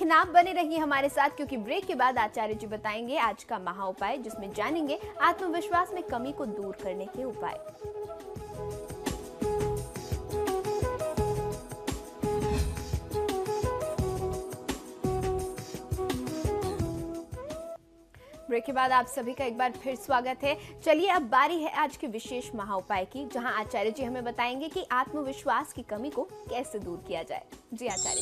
लेकिन आप बने रहिए हमारे साथ, क्योंकि ब्रेक के बाद आचार्य जी बताएंगे आज का महा उपाय, जिसमें जानेंगे आत्मविश्वास में कमी को दूर करने के उपाय। ब्रेक के बाद आप सभी का एक बार फिर स्वागत है। चलिए अब बारी है आज के विशेष महा उपाय की, जहां आचार्य जी हमें बताएंगे कि आत्मविश्वास की कमी को कैसे दूर किया जाए। जी आचार्य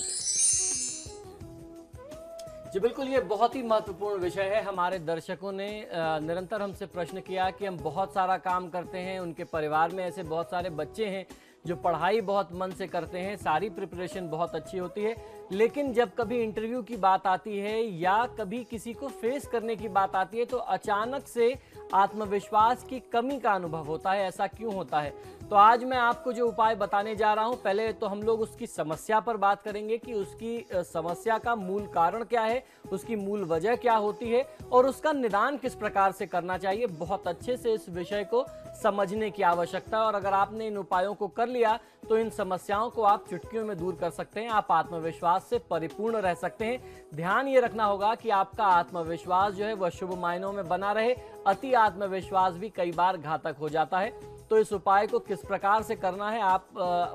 जी बिल्कुल, ये बहुत ही महत्वपूर्ण विषय है। हमारे दर्शकों ने निरंतर हमसे प्रश्न किया कि हम बहुत सारा काम करते हैं, उनके परिवार में ऐसे बहुत सारे बच्चे हैं जो पढ़ाई बहुत मन से करते हैं, सारी प्रिपरेशन बहुत अच्छी होती है, लेकिन जब कभी इंटरव्यू की बात आती है या कभी किसी को फेस करने की बात आती है तो अचानक से आत्मविश्वास की कमी का अनुभव होता है। ऐसा क्यों होता है? तो आज मैं आपको जो उपाय बताने जा रहा हूं, पहले तो हम लोग उसकी समस्या पर बात करेंगे कि उसकी समस्या का मूल कारण क्या है, उसकी मूल वजह क्या होती है और उसका निदान किस प्रकार से करना चाहिए। बहुत अच्छे से इस विषय को समझने की आवश्यकता है और अगर आपने इन उपायों को कर लिया तो इन समस्याओं को आप चुटकियों में दूर कर सकते हैं। आप आत्मविश्वास से परिपूर्ण रह सकते हैं। ध्यान ये रखना होगा कि आपका आत्मविश्वास जो है वह शुभ मायनों में बना रहे। अति आत्मविश्वास भी कई बार घातक हो जाता है। तो इस उपाय को किस प्रकार से करना है आप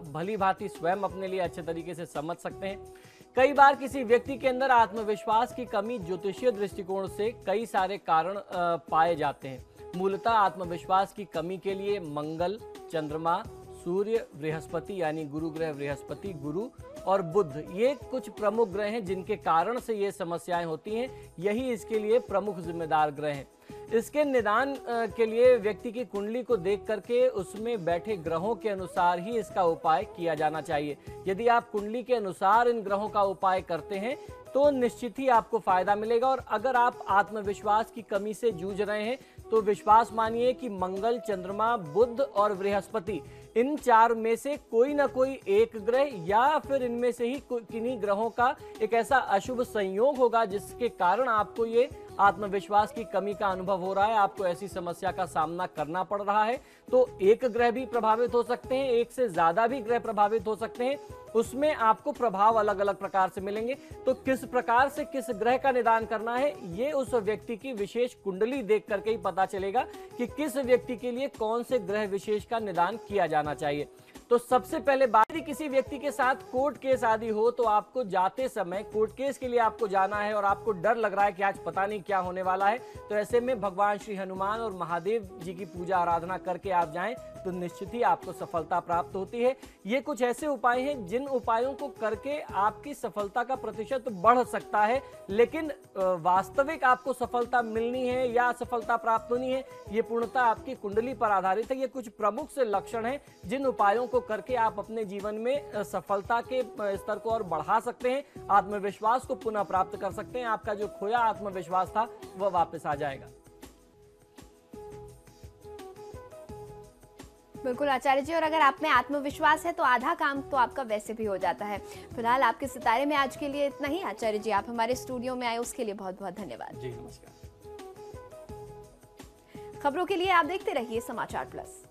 भली भांति स्वयं अपने लिए अच्छे तरीके से समझ सकते हैं। कई बार किसी व्यक्ति के अंदर आत्मविश्वास की कमी ज्योतिषीय दृष्टिकोण से कई सारे कारण पाए जाते हैं। मूलतः आत्मविश्वास की कमी के लिए मंगल, चंद्रमा, सूर्य, बृहस्पति यानी गुरु ग्रह बृहस्पति, गुरु और बुध, ये कुछ प्रमुख ग्रह हैं जिनके कारण से ये समस्याएं होती हैं। यही इसके लिए प्रमुख जिम्मेदार ग्रह हैं। इसके निदान के लिए व्यक्ति की कुंडली को देख करके उसमें बैठे ग्रहों के अनुसार ही इसका उपाय किया जाना चाहिए। यदि आप कुंडली के अनुसार इन ग्रहों का उपाय करते हैं तो निश्चित ही आपको फायदा मिलेगा। और अगर आप आत्मविश्वास की कमी से जूझ रहे हैं तो विश्वास मानिए कि मंगल, चंद्रमा, बुध और बृहस्पति, इन चार में से कोई ना कोई एक ग्रह या फिर इनमें से ही किन्हीं ग्रहों का एक ऐसा अशुभ संयोग होगा जिसके कारण आपको ये आत्मविश्वास की कमी का अनुभव हो रहा है, आपको ऐसी समस्या का सामना करना पड़ रहा है। तो एक ग्रह भी प्रभावित हो सकते हैं, एक से ज्यादा भी ग्रह प्रभावित हो सकते हैं, उसमें आपको प्रभाव अलग अलग प्रकार से मिलेंगे। तो किस प्रकार से किस ग्रह का निदान करना है ये उस व्यक्ति की विशेष कुंडली देख करके ही पता चलेगा कि किस व्यक्ति के लिए कौन से ग्रह विशेष का निदान किया जाना चाहिए। तो सबसे पहले बात, यदि किसी व्यक्ति के साथ कोर्ट केस आदि हो तो आपको जाते समय, कोर्ट केस के लिए आपको जाना है और आपको डर लग रहा है कि आज पता नहीं क्या होने वाला है, तो ऐसे में भगवान श्री हनुमान और महादेव जी की पूजा आराधना करके आप जाएं तो निश्चित ही आपको सफलता प्राप्त होती है। ये कुछ ऐसे उपाय हैं जिन उपायों को करके आपकी सफलता का प्रतिशत बढ़ सकता है, लेकिन वास्तविक आपको सफलता मिलनी है या सफलता प्राप्त होनी है, ये पूर्णतः आपकी कुंडली पर आधारित है। ये कुछ प्रमुख से लक्षण हैं जिन उपायों को करके आप अपने जीवन में सफलता के स्तर को और बढ़ा सकते हैं, आत्मविश्वास को पुनः प्राप्त कर सकते हैं। आपका जो खोया आत्मविश्वास था वह वापस आ जाएगा। बिल्कुल आचार्य जी, और अगर आप में आत्मविश्वास है तो आधा काम तो आपका वैसे भी हो जाता है। फिलहाल आपके सितारे में आज के लिए इतना ही। आचार्य जी, आप हमारे स्टूडियो में आए उसके लिए बहुत बहुत धन्यवाद। जी नमस्कार। खबरों के लिए आप देखते रहिए समाचार प्लस।